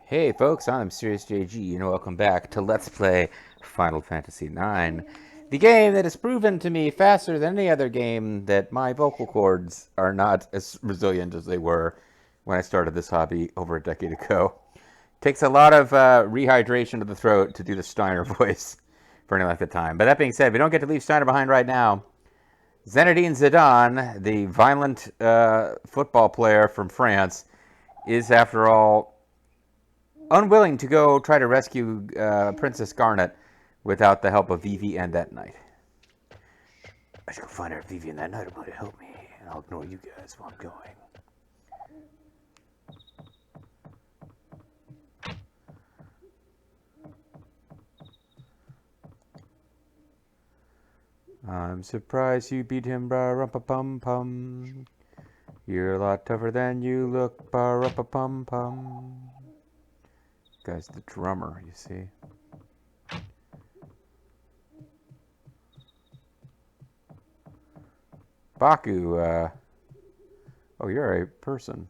Hey folks, I'm Serious JG, and welcome back to Let's Play Final Fantasy IX, the game that has proven to me faster than any other game that my vocal cords are not as resilient as they were when I started this hobby over a decade ago. Takes a lot of rehydration of the throat to do the Steiner voice for any length of time. But that being said, we don't get to leave Steiner behind right now. Zinedine Zidane, the violent football player from France, is, after all, unwilling to go try to rescue Princess Garnet without the help of Vivi and that knight. I should go find her. Vivi and that knight are going to help me, and I'll ignore you guys while I'm going. I'm surprised you beat him, ba-rum-pa-pum-pum. You're a lot tougher than you look, ba-rum-pa-pum-pum. Guy's the drummer, you see. Baku, oh, you're a person.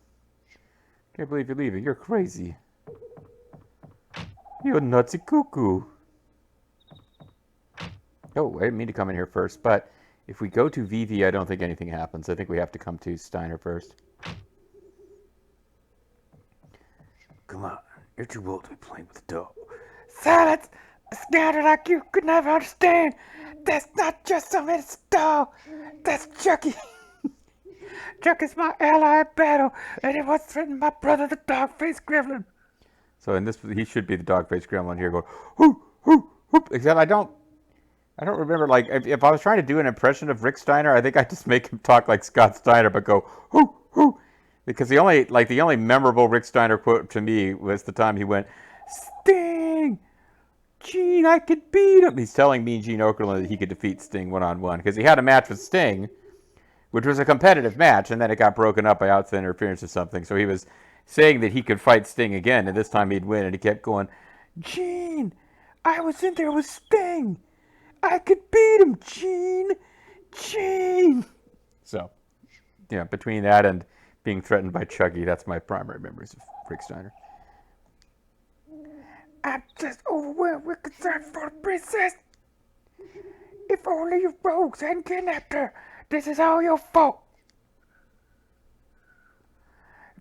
Can't believe you're leaving. You're crazy. You're nutsy cuckoo. Oh, I didn't mean to come in here first, but if we go to Vivi, I don't think anything happens. I think we have to come to Steiner first. Come on. You're too old to be playing with a doll. Silence! A scoundrel like you could never understand. That's not just some innocent doll. That's Chucky. Chucky's my ally in battle, and he once threatened my brother, the dog-faced gremlin. So in this, he should be the dog-faced gremlin here, going hoo hoo hoo. Except I don't remember, like, if I was trying to do an impression of Rick Steiner, I think I just make him talk like Scott Steiner, but go hoo hoo, because the only memorable Rick Steiner quote to me was the time he went, "Sting, Gene, I could beat him." He's telling me, Gene Okerlund, that he could defeat Sting one-on-one because he had a match with Sting, which was a competitive match, and then it got broken up by outside interference or something. So he was saying that he could fight Sting again, and this time he'd win, and he kept going, "Gene, I was in there with Sting. I could beat him, Gene. Gene." So, yeah, between that and being threatened by Chucky, that's my primary memories of Rick Steiner. I'm just overwhelmed with concern for the princess. If only you rogues hadn't kidnapped her. This is all your fault.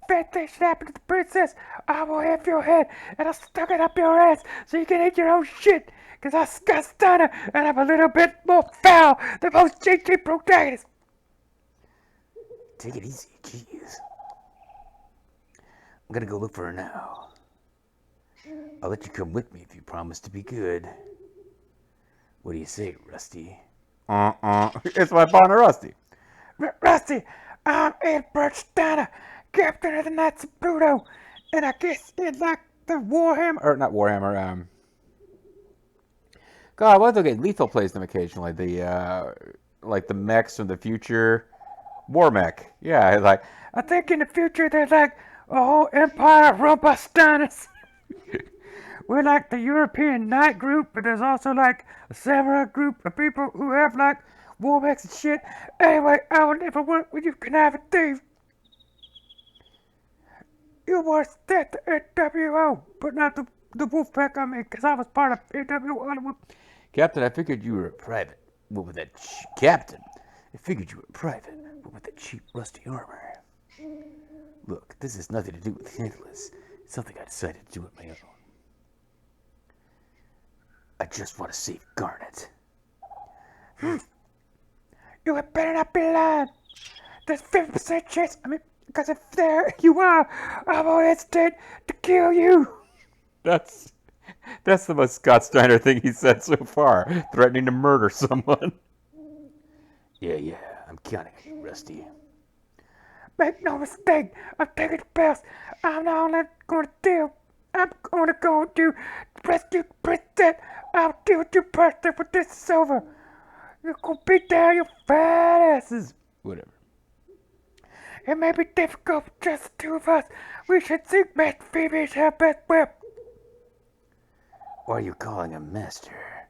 If anything should happen to the princess, I will have your head and I'll stuck it up your ass so you can eat your own shit. Cause I'm Scott Steiner and I'm a little bit more foul than most JJ protagonists. Take it easy, jeez. I'm gonna go look for her now. I'll let you come with me if you promise to be good. What do you say, Rusty? It's my partner, Rusty. Rusty, I'm Edward Steiner, captain of the Knights of Pluto, and I guess it's like the Warhammer, Or not Warhammer, God, why do they get Lethal plays them occasionally? The, like the mechs from the future. War mech. Yeah, like, I think in the future there's like a whole empire run by Steiners. We're like the European knight group, but there's also like a samurai group of people who have like war mechs and shit. Anyway, I will never work with you conniving thieves. You was at the NWO, but not the Wolfpack, I mean, because I was part of NWO. Captain, I figured you were a private. What with that Captain? I figured you were a private. What with that cheap, rusty armor? Look, this has nothing to do with Nicholas. It's something I decided to do on my own. I just want to save Garnet. You had better not be lying. There's 50% chance, because if there you are, I won't hesitate to kill you. That's the most Scott Steiner thing he said so far, threatening to murder someone. Yeah, I'm counting on you, Rusty. Make no mistake, I'm taking the best. I'm not only going to deal. I'm going to go to rescue the princess. I'll deal with you personally when this is over. You're going to beat down your fat asses. Whatever. It may be difficult for just the two of us. We should seek Master Phoebe's help as well. Why are you calling him Master?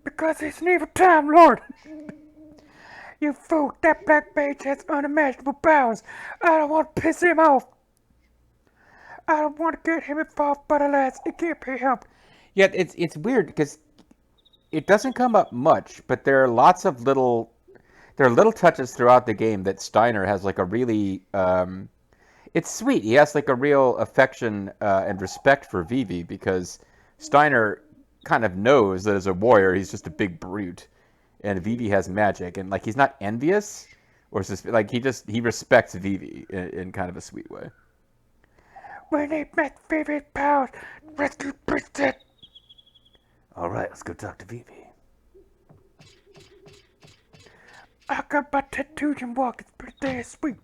Because he's an evil time lord. You fool, that black mage has unimaginable powers. I don't want to piss him off. I don't want to get him involved, but alas, it can't be helped. Yeah, it's weird because it doesn't come up much, but there are lots of little touches throughout the game that Steiner has like a really it's sweet. He has like a real affection and respect for Vivi because Steiner kind of knows that as a warrior he's just a big brute, and Vivi has magic, and like he's not envious or like he respects Vivi in kind of a sweet way. We need Miss Vivi's powers. Rescue Princess. All right, let's go talk to Vivi. I got my tattoos and walk. It's pretty damn sweet.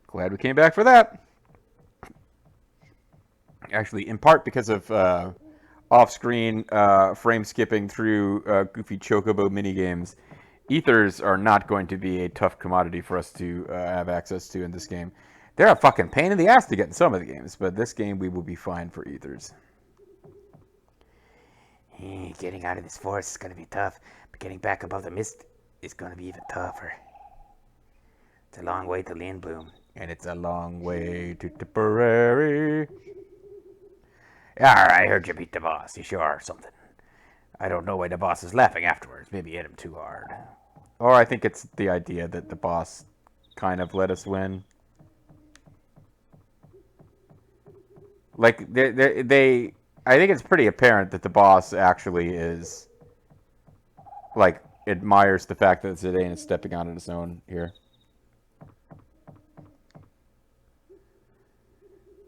Glad we came back for that. Actually, in part because of off-screen frame skipping through goofy chocobo minigames, ethers are not going to be a tough commodity for us to have access to in this game. They're a fucking pain in the ass to get in some of the games, but this game we will be fine for ethers. Getting out of this forest is going to be tough, but getting back above the mist is going to be even tougher. It's a long way to Lindblom. And it's a long way to Tipperary. I heard you beat the boss. You sure are something. I don't know why the boss is laughing afterwards. Maybe you hit him too hard. Or I think it's the idea that the boss kind of let us win. Like, I think it's pretty apparent that the boss actually is, like, admires the fact that Zidane is stepping out on his own here.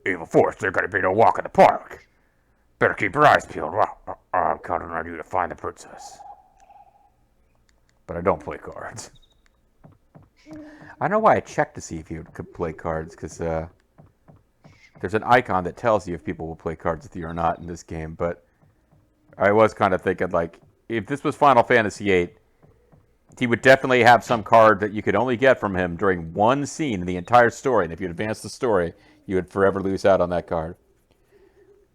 Evil force, there's gonna be no walk in the park. Better keep your eyes peeled. I'm counting on you to find the princess. But I don't play cards. I don't know why I checked to see if you could play cards, because there's an icon that tells you if people will play cards with you or not in this game, but I was kind of thinking, like, if this was Final Fantasy VIII, he would definitely have some card that you could only get from him during one scene in the entire story, and if you advance the story, you would forever lose out on that card.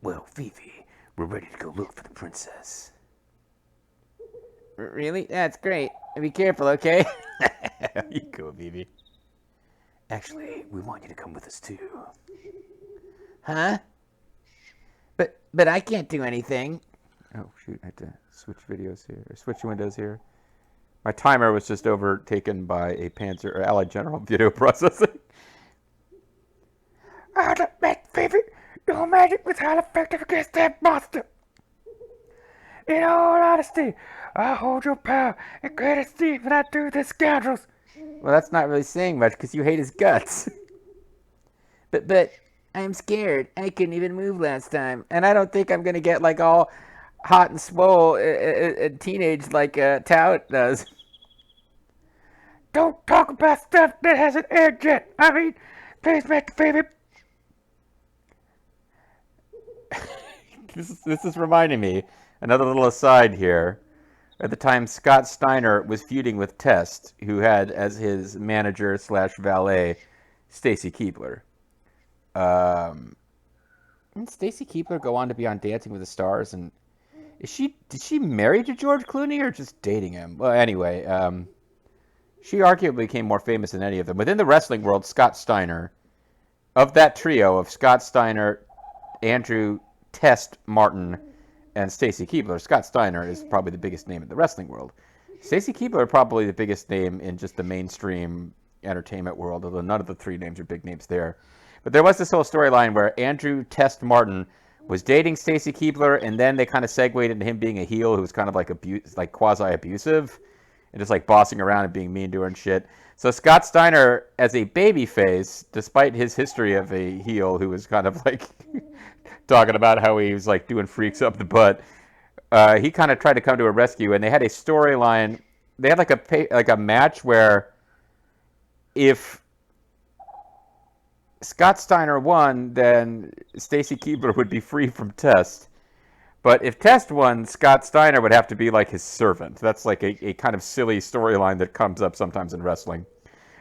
Well, Vivi, we're ready to go look for the princess. Really? That's great. Be careful, okay? You go, Vivi. Actually, we want you to come with us too. Huh? But I can't do anything. Oh, shoot, I had to switch videos here, or switch windows here. My timer was just overtaken by a Panzer, or Allied General video processing. I'll admit, Vivi, your magic was highly effective against that monster. In all honesty, I hold your power in great esteem than I do the scoundrels. Well, that's not really saying much, because you hate his guts. But I'm scared. I couldn't even move last time. And I don't think I'm going to get, like, all hot and swole teenage like Tout does. Don't talk about stuff that hasn't aired yet. I mean, please, Mr. Vivi. This is reminding me, another little aside here. At the time, Scott Steiner was feuding with Test, who had as his manager / valet Stacy Keibler. Didn't Stacy Keibler go on to be on Dancing with the Stars? And did she marry to George Clooney or just dating him? Well, anyway, she arguably became more famous than any of them. Within the wrestling world, Scott Steiner, of that trio of Scott Steiner, Andrew Test Martin, and Stacy Keibler, Scott Steiner is probably the biggest name in the wrestling world. Stacy Keibler probably the biggest name in just the mainstream entertainment world, although none of the three names are big names there. But there was this whole storyline where Andrew Test Martin was dating Stacy Keibler, and then they kind of segued into him being a heel who was kind of like quasi-abusive, and just like bossing around and being mean to her and shit. So Scott Steiner, as a babyface, despite his history of a heel who was kind of like talking about how he was like doing freaks up the butt, he kind of tried to come to a rescue, and they had a storyline. They had like a match where if Scott Steiner won, then Stacy Keibler would be free from Test. But if Test won, Scott Steiner would have to be like his servant. That's like a kind of silly storyline that comes up sometimes in wrestling,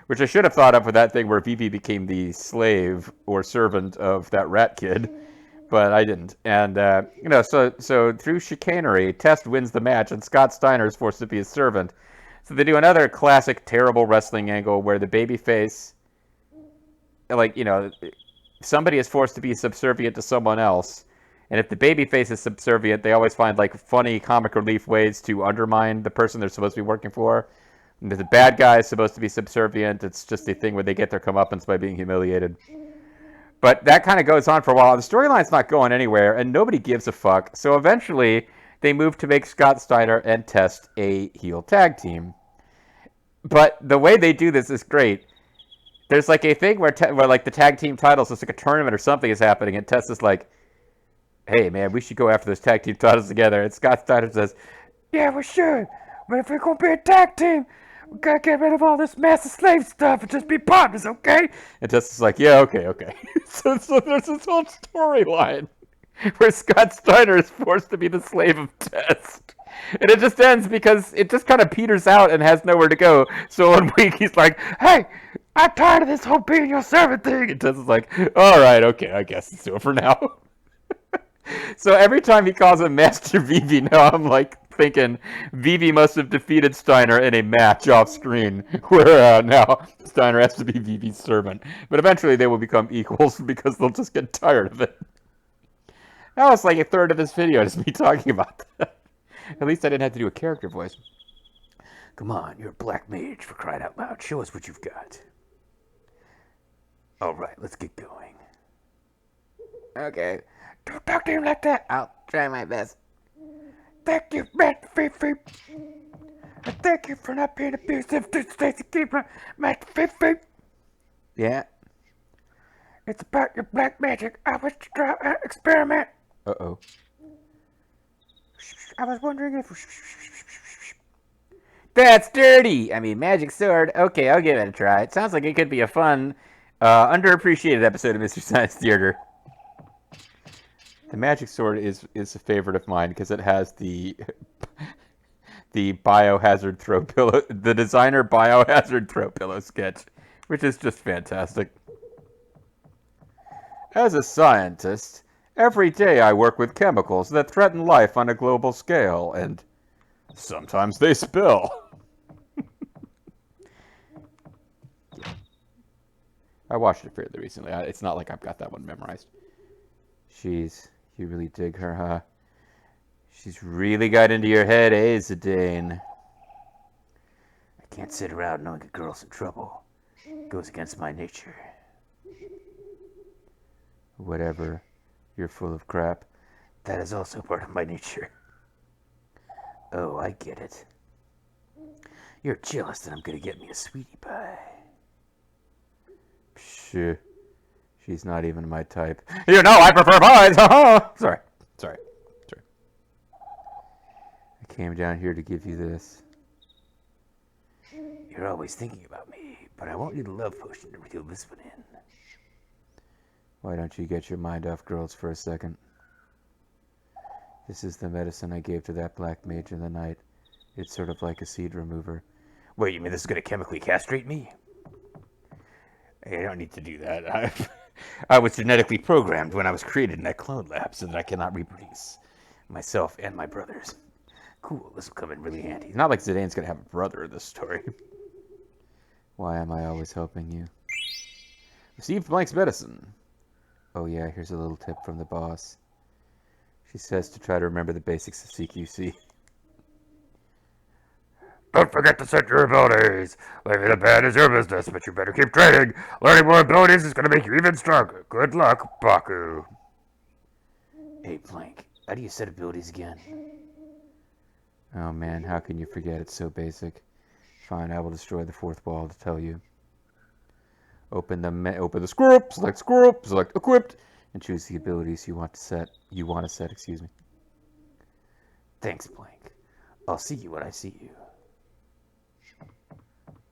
which I should have thought of with that thing where Vivi became the slave or servant of that rat kid, but I didn't. And, so through chicanery, Test wins the match, and Scott Steiner is forced to be his servant. So they do another classic terrible wrestling angle where the babyface, like, somebody is forced to be subservient to someone else. And if the babyface is subservient, they always find like funny comic relief ways to undermine the person they're supposed to be working for. And if the bad guy is supposed to be subservient, it's just a thing where they get their comeuppance by being humiliated. But that kind of goes on for a while. The storyline's not going anywhere, and nobody gives a fuck. So eventually, they move to make Scott Steiner and Test a heel tag team. But the way they do this is great. There's like a thing where like the tag team titles, it's like a tournament or something is happening, and Test is like, "Hey man, we should go after those tag team titles together." And Scott Steiner says, Yeah, we should. But if we're gonna be a tag team, we gotta get rid of all this master slave stuff and just be partners, okay? and Test is like, "Yeah, okay." so there's this whole storyline where Scott Steiner is forced to be the slave of Test. And it just ends because it just kind of peters out and has nowhere to go. So one week he's like, Hey, I'm tired of this whole being your servant thing. and Test is like, all right, okay, I guess it's over now. So every time he calls him Master Vivi, now I'm like thinking Vivi must have defeated Steiner in a match off screen where now Steiner has to be Vivi's servant. But eventually they will become equals because they'll just get tired of it. That was like a third of this video, just me talking about that. At least I didn't have to do a character voice. Come on, you're a black mage, for crying out loud. Show us what you've got. All right, let's get going. Okay, Don't talk to him like that. I'll try my best. Thank you, Master Fifi. And thank you for not being abusive to Stacy Keeper, Master Fifi. Yeah. It's about your black magic. I wish to try an experiment. Uh-oh. I was wondering if... That's dirty! I mean, magic sword. Okay, I'll give it a try. It sounds like it could be a fun, underappreciated episode of Mystery Science Theater. The magic sword is a favorite of mine because it has the biohazard throw pillow, the designer biohazard throw pillow sketch, which is just fantastic. As a scientist, every day I work with chemicals that threaten life on a global scale, and sometimes they spill. I watched it fairly recently. It's not like I've got that one memorized. Jeez, you really dig her, huh? She's really got into your head, eh, Zidane? I can't sit around knowing a girl's in trouble. It goes against my nature. Whatever. You're full of crap. That is also part of my nature. Oh, I get it. You're jealous that I'm gonna get me a sweetie pie. Psh, she's not even my type. You know I prefer pies! Sorry. I came down here to give you this. You're always thinking about me, but I won't need a love potion to reel this one in. Why don't you get your mind off girls for a second? This is the medicine I gave to that black mage in the night. It's sort of like a seed remover. Wait, you mean this is gonna chemically castrate me? Hey, I don't need to do that. I was genetically programmed when I was created in that clone lab so that I cannot reproduce. Myself and my brothers. Cool, this will come in really handy. It's not like Zidane's gonna have a brother in this story. Why am I always helping you? Receive Blank's medicine. Oh yeah, here's a little tip from the boss. She says to try to remember the basics of CQC. Don't forget to set your abilities. Leaving the band is your business, but you better keep training. Learning more abilities is going to make you even stronger. Good luck, Baku. Hey, Blank, how do you set abilities again? Oh man, how can you forget? It's so basic. Fine, I will destroy the fourth wall to tell you. Open the squirrel, select equipped, and choose the abilities you want to set. Excuse me. Thanks, Blank. I'll see you when I see you.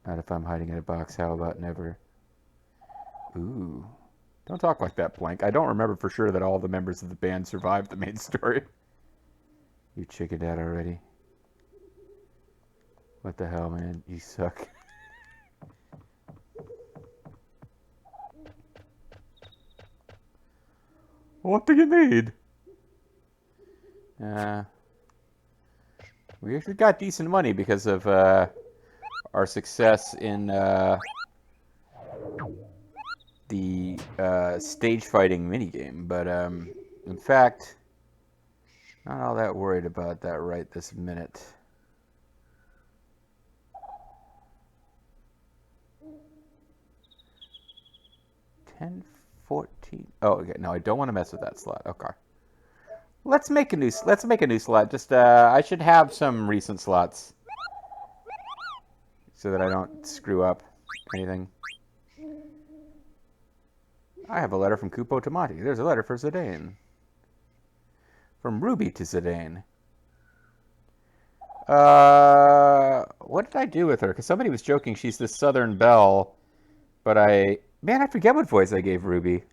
Not if I'm hiding in a box. How about never? Ooh. Don't talk like that, Blank. I don't remember for sure that all the members of the band survived the main story. You chickened out already? What the hell, man? You suck. What do you need? We actually got decent money because of our success in the stage fighting minigame, but in fact, not all that worried about that right this minute. $10, $14. Oh, okay. No, I don't want to mess with that slot. Okay. Let's make a new slot. Just I should have some recent slots so that I don't screw up anything. I have a letter from Kupo to Monty. There's a letter for Zidane. From Ruby to Zidane. What did I do with her? Because somebody was joking she's this Southern Belle, but I forget what voice I gave Ruby.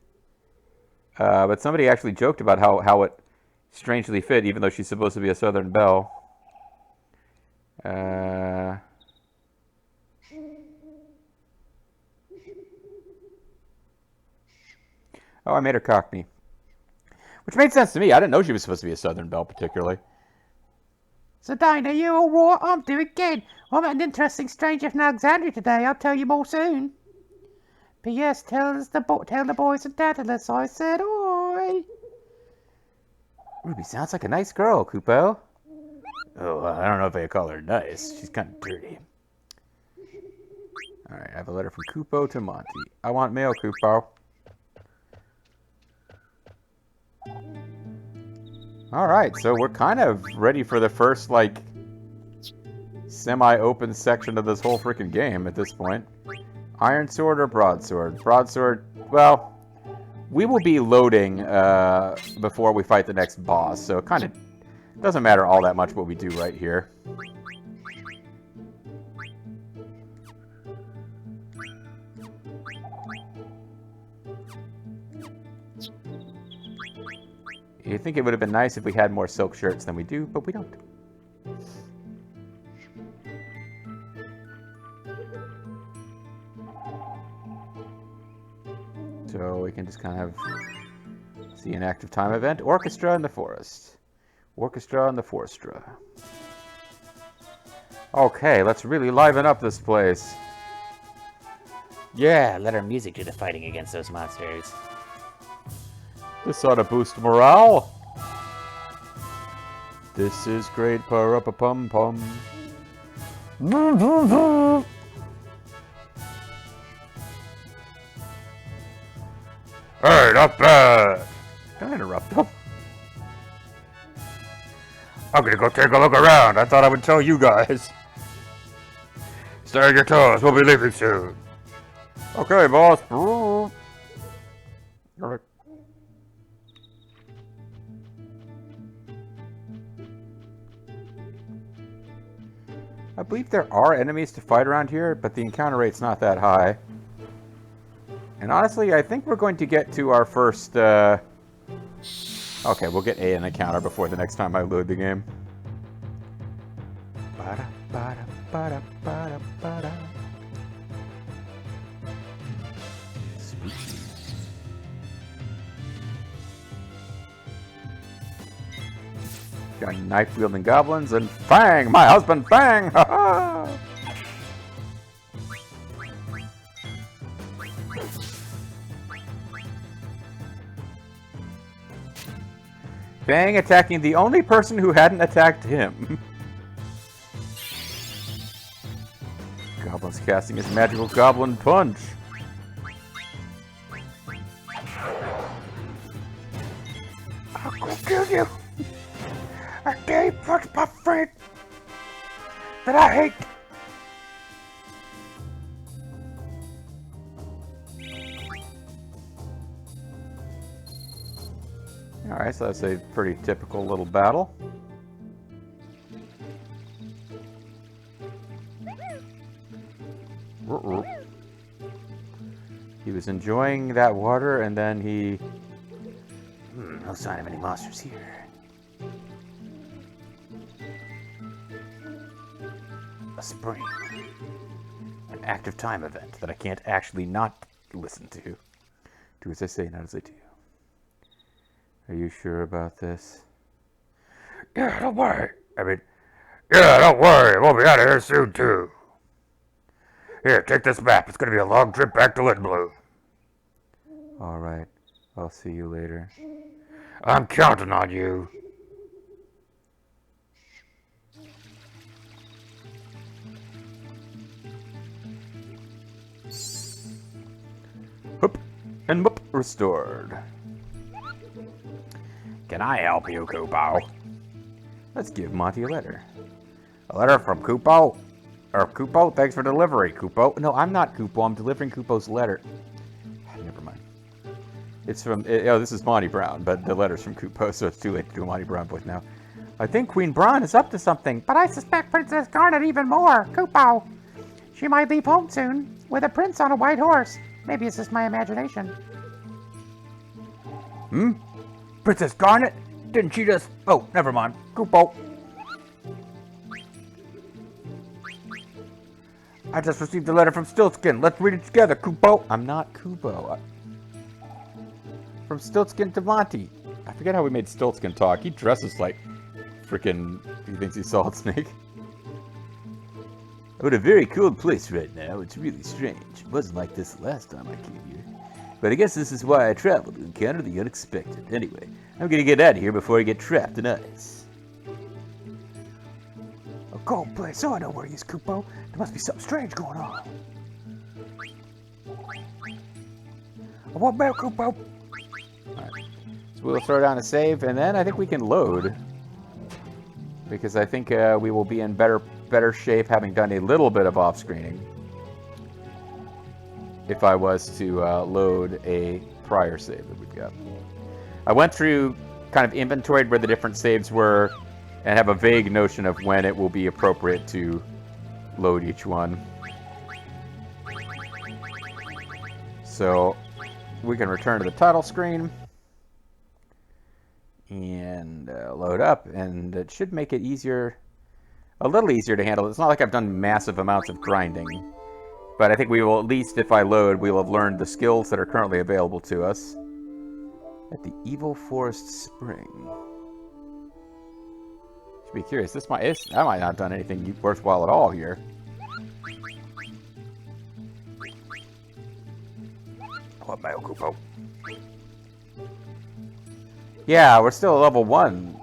But somebody actually joked about how it strangely fit, even though she's supposed to be a Southern Belle. Oh, I made her Cockney. Which made sense to me. I didn't know she was supposed to be a Southern Belle, particularly. Zidane, are you all right? I'm doing good. I met an interesting stranger from Alexandria today. I'll tell you more soon. P.S. Tell the boys and Daedalus I said oi. Ruby sounds like a nice girl, Kupo. Oh, I don't know if I call her nice. She's kind of dirty. Alright, I have a letter from Kupo to Monty. I want mail, Kupo. Alright, so we're kind of ready for the first, like, semi-open section of this whole freaking game at this point. Iron Sword or Broadsword? Broadsword, well, we will be loading before we fight the next boss, so it kind of doesn't matter all that much what we do right here. You'd think it would have been nice if we had more silk shirts than we do, but we don't. So we can just kind of see an active time event. Orchestra in the forest. Orchestra in the Forestra. Okay, let's really liven up this place. Yeah, let our music do the fighting against those monsters. This ought to boost morale. This is great, pa-ra-pa-pum-pum. Hey, not bad. Don't interrupt them. I'm gonna go take a look around. I thought I would tell you guys. Stay on your toes. We'll be leaving soon. Okay, boss. All right. I believe there are enemies to fight around here, but the encounter rate's not that high. And honestly, I think we're going to get to our first, Okay, we'll get an encounter before the next time I load the game. Got knife-wielding goblins and Fang! My husband, Fang! Ha ha! Fang attacking the only person who hadn't attacked him. Goblin's casting his magical goblin punch. I'll go kill you. A gay punch my friend that I hate. Alright, so that's a pretty typical little battle. He was enjoying that water and then he... no sign of any monsters here. A spring. An active time event that I can't actually not listen to. Do as I say, not as I do. Are you sure about this? Yeah, don't worry. Yeah, don't worry. We'll be out of here soon, too. Here, take this map. It's gonna be a long trip back to Lindblue. All right. I'll see you later. I'm counting on you. Whoop and whoop, restored. Can I help you, Kupo? Let's give Monty a letter. A letter from Kupo? Kupo, thanks for delivery, Kupo. No, I'm not Kupo. I'm delivering Kupo's letter. Never mind. It's from, this is Monty Brown, but the letter's from Kupo, so it's too late to do a Monty Brown voice now. I think Queen Braun is up to something, but I suspect Princess Garnet even more. Kupo. She might leave home soon, with a prince on a white horse. Maybe it's just my imagination. Princess Garnet? Didn't she just... Oh, never mind. Kupo. I just received a letter from Stiltskin. Let's read it together, Kupo. I'm not Kupo. From Stiltskin to Monty. I forget how we made Stiltskin talk. He dresses like freaking... He thinks he's Solid Snake. I'm in a very cold place right now. It's really strange. It wasn't like this the last time I came here. But I guess this is why I travel, to encounter the unexpected. Anyway, I'm gonna get out of here before I get trapped in ice. A cold place. Oh, I know where he is, Kupo. There must be something strange going on. What about Kupo? Alright. So we'll throw down a save, and then I think we can load. Because I think we will be in better shape having done a little bit of off-screening. If I was to load a prior save that we've got. I went through, kind of inventoried where the different saves were, and have a vague notion of when it will be appropriate to load each one. So, we can return to the title screen, and load up, and it should make it easier, a little easier to handle. It's not like I've done massive amounts of grinding. But I think we will, at least if I load, we will have learned the skills that are currently available to us. At the Evil Forest Spring. Should be curious. I might not have done anything worthwhile at all here. What about Kupo? Yeah, we're still at level 1.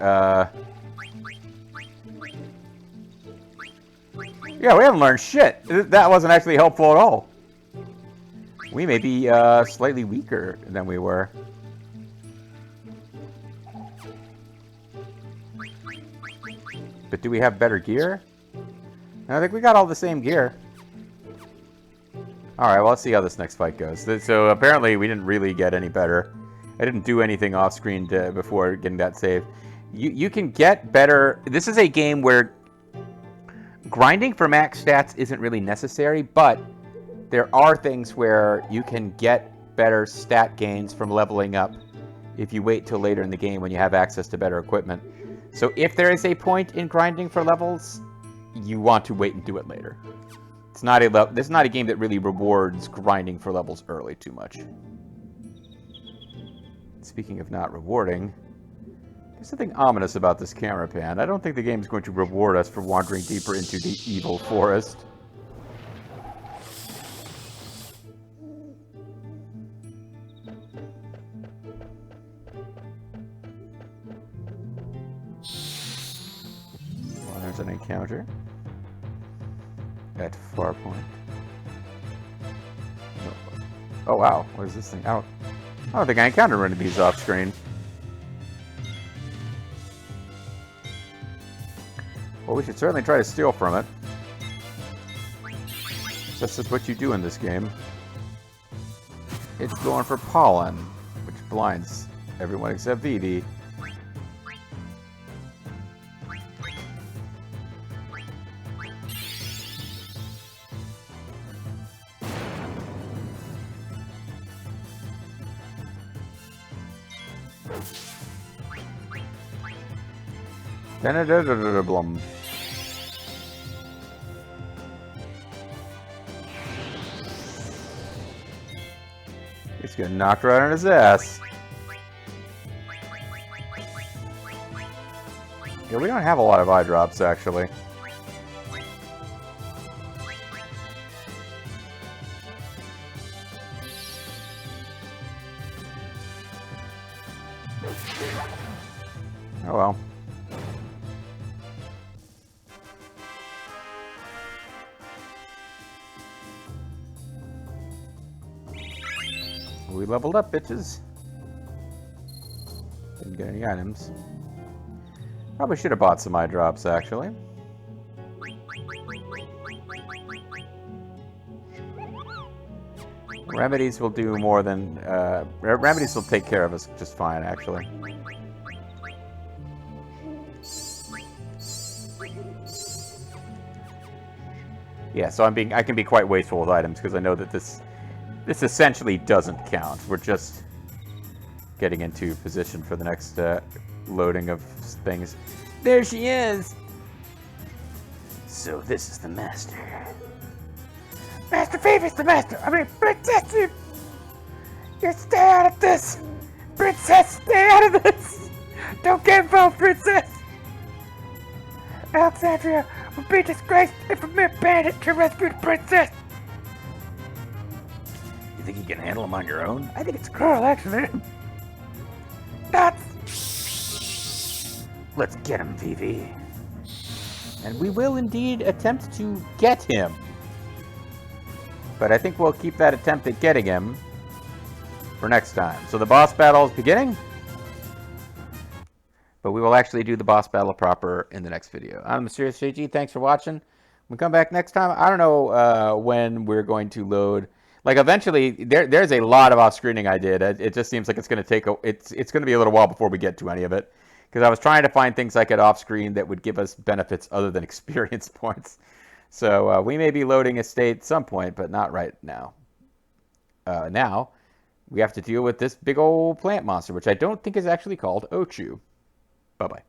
Yeah, we haven't learned shit. That wasn't actually helpful at all. We may be slightly weaker than we were. But do we have better gear? I think we got all the same gear. Alright, well, let's see how this next fight goes. So apparently we didn't really get any better. I didn't do anything off-screen before getting that save. You can get better... This is a game where grinding for max stats isn't really necessary, but there are things where you can get better stat gains from leveling up if you wait till later in the game when you have access to better equipment. So if there is a point in grinding for levels, you want to wait and do it later. This is not a game that really rewards grinding for levels early too much. Speaking of not rewarding, there's something ominous about this camera pan. I don't think the game is going to reward us for wandering deeper into the evil forest. Well, there's an encounter at Farpoint. Oh wow, what is this thing? I don't think I encountered one of these off screen. Well, we should certainly try to steal from it. This is what you do in this game. It's going for pollen, which blinds everyone except Vivi. Blum. He's getting knocked right on his ass. Yeah, we don't have a lot of eye drops, actually. Oh well. We leveled up, bitches. Didn't get any items. Probably should have bought some eye drops, actually. Remedies will do more than... remedies will take care of us just fine, actually. Yeah, so I can be quite wasteful with items, because I know that this essentially doesn't count. We're just getting into position for the next loading of things. There she is. So this is the master. Master Vivi's the master. I mean, Princess, you stay out of this. Princess, stay out of this. Don't get involved, Princess. Alexandria would be disgraced if a mere bandit can rescue the princess. You think you can handle him on your own? I think it's cruel, actually. That's... Let's get him, Vivi. And we will indeed attempt to get him. But I think we'll keep that attempt at getting him for next time. So the boss battle is beginning. But we will actually do the boss battle proper in the next video. I'm Mysterious JG. Thanks for watching. We'll come back next time. I don't know when we're going to load. Like, eventually, there's a lot of off-screening I did. It just seems like it's going to take it's going to be a little while before we get to any of it. Because I was trying to find things I could off-screen that would give us benefits other than experience points. So we may be loading a state at some point, but not right now. Now, we have to deal with this big old plant monster, which I don't think is actually called Ochu. Bye-bye.